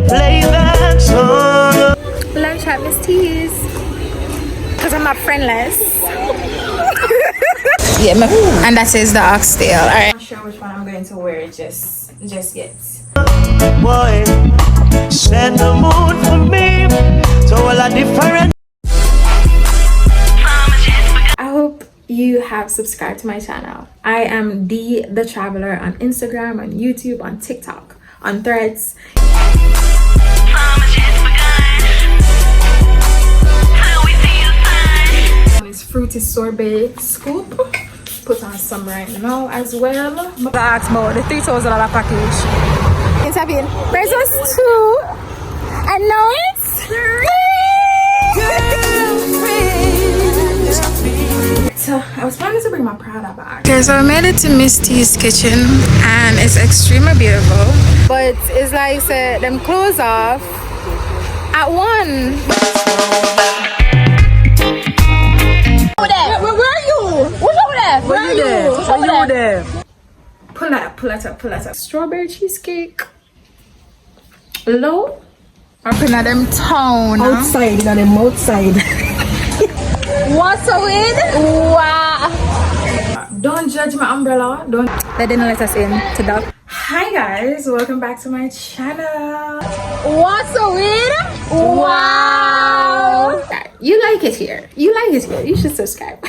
you play that song. Lunch at Miss T's. Because I'm not friendless. Yeah, and that is the oxtail. Alright. I'm not sure which one I'm going to wear just yet. Boy, set the mood for me. So all a different. I hope you have subscribed to my channel. I am the Traveler on Instagram, on YouTube, on TikTok, on Threads. This fruity sorbet scoop. Put on some right now as well. That's about the $3,000 package. Intervene. There's us 2 and now it's 3. So I was planning to bring my Prada bag. Okay, so I made it to Miss T's kitchen and it's extremely beautiful. But it's like them close off at 1. Where are you? What's over there? Where are you? What's over there? Pull that up. Strawberry cheesecake. Low. Up in them town. Outside, in them outside. What's a win? Wow. Don't judge my umbrella. They didn't let us in to that. Hi guys, welcome back to my channel. What's a win? Wow. You like it here. You should subscribe.